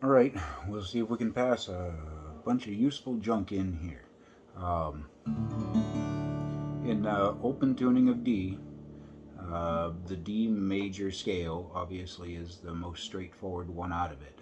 Alright, we'll see if we can pass a bunch of useful junk in here. Um, in open tuning of D, the D major scale obviously is the most straightforward one out of it.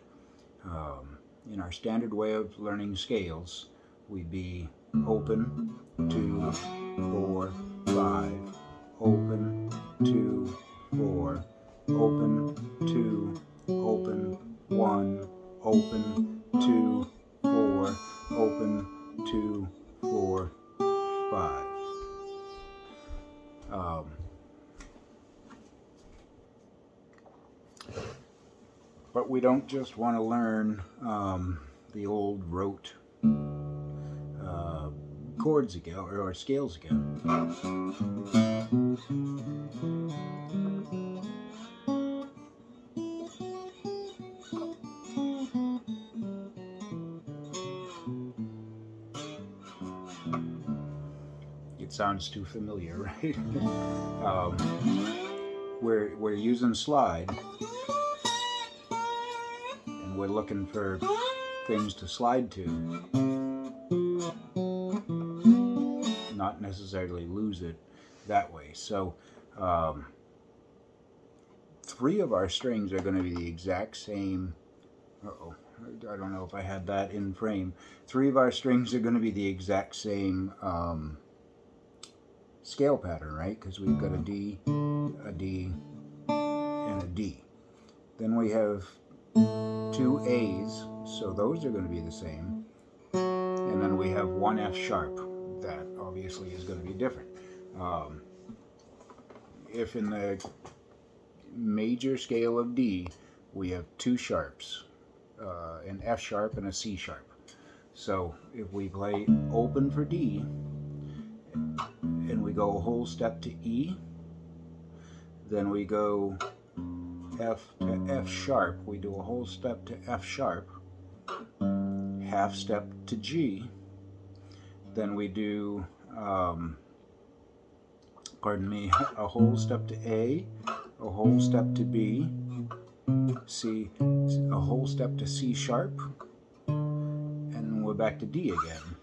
In our standard way of learning scales, we'd be open, 2, 4, 5, open, 2, 4, open, 2, open, 1, open, 2, 4, open, 2, 4, 5. Um, but we don't just want to learn the old rote chords again or scales again. It sounds too familiar, right? We're using slide, and we're looking for things to slide to, not necessarily lose it that way. So 3 of our strings are going to be the exact same. I don't know if I had that in frame. 3 of our strings are going to be the exact same scale pattern, right? Because we've got a D, a D, and a D. Then we have 2 A's, so those are going to be the same. And then we have 1 F sharp. That obviously is going to be different. If in the major scale of D, we have 2 sharps, an F sharp and a C sharp. So if we play open for D, and we go a whole step to E, then we go F to F sharp, we do a whole step to F sharp, half step to G, then we do, a whole step to A, a whole step to B, C, a whole step to C sharp, and then we're back to D again.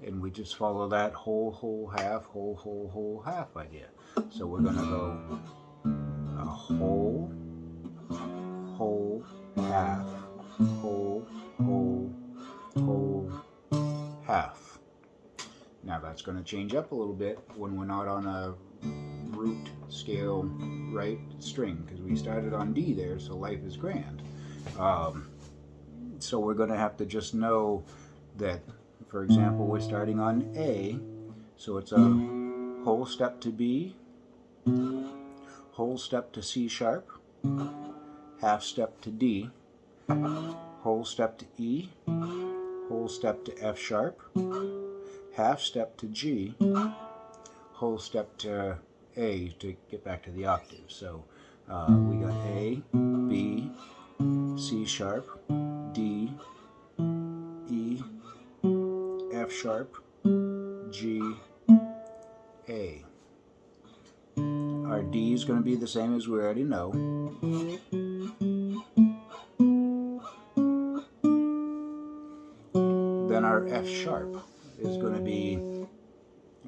And we just follow that whole, half, whole, half idea. So we're going to go a whole, half, whole, half. Now that's going to change up a little bit when we're not on a root scale right string, because we started on D there, so life is grand. So we're going to have to just know that, for example, we're starting on A, so it's a whole step to B, whole step to C sharp, half step to D, whole step to E, whole step to F sharp, half step to G, whole step to A to get back to the octave. So we got A, B, C sharp, D, E, F sharp, G, A. Our D is going to be the same as we already know. Then our F sharp is going to be,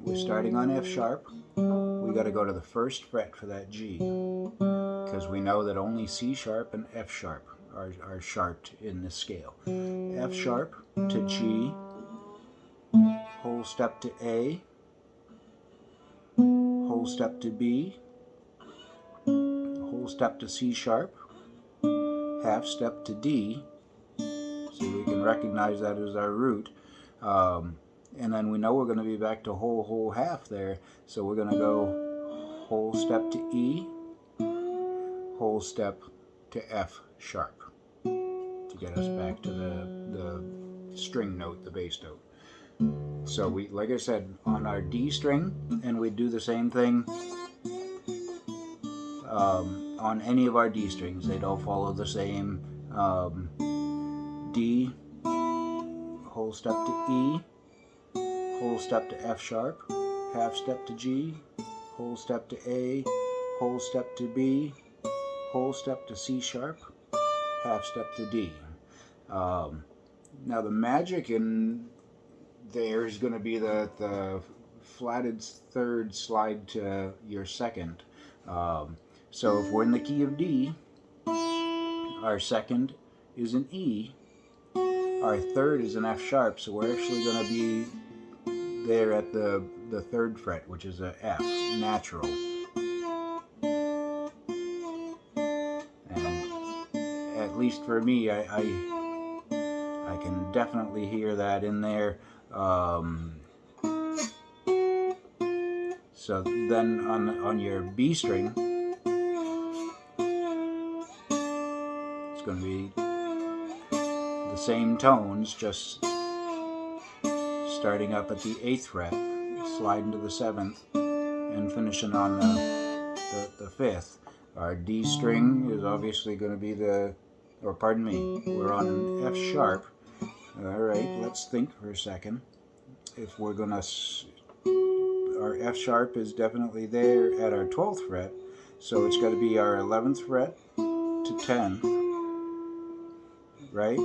we're starting on F sharp. We got to go to the first fret for that G, because we know that only C sharp and F sharp are sharped in this scale. F sharp to G, whole step to A, whole step to B, whole step to C sharp, half step to D, so we can recognize that as our root. And then we know we're going to be back to whole, half there, so we're going to go whole step to E, whole step to F sharp to get us back to the string note, the bass note. So we, like I said, on our D string, and we do the same thing on any of our D strings. They'd all follow the same D, whole step to E, whole step to F sharp, half step to G, whole step to A, whole step to B, whole step to C sharp, half step to D. Now the magic in there is going to be the flatted third slide to your second. So if we're in the key of D, our second is an E, our third is an F sharp, so we're actually going to be there at the third fret, which is a F, natural. And at least for me, I can definitely hear that in there. So then on your B string, it's going to be the same tones, just starting up at the 8th fret, sliding to the 7th, and finishing on the 5th. Our D string is obviously going to be we're on an F sharp. Alright, let's think for a second. If we're going to, our F sharp is definitely there at our 12th fret, so it's got to be our 11th fret to 10, right?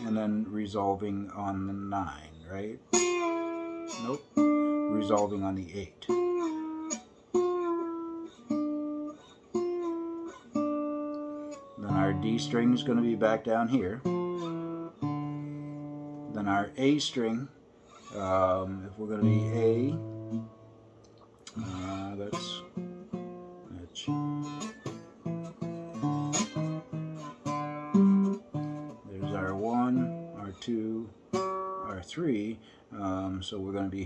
And then resolving on the 9, right? Nope. Resolving on the 8. Then our D string is going to be back down here. Then our A string, if we're going to be A, that's there's our 1, our 2, our 3, so we're going to be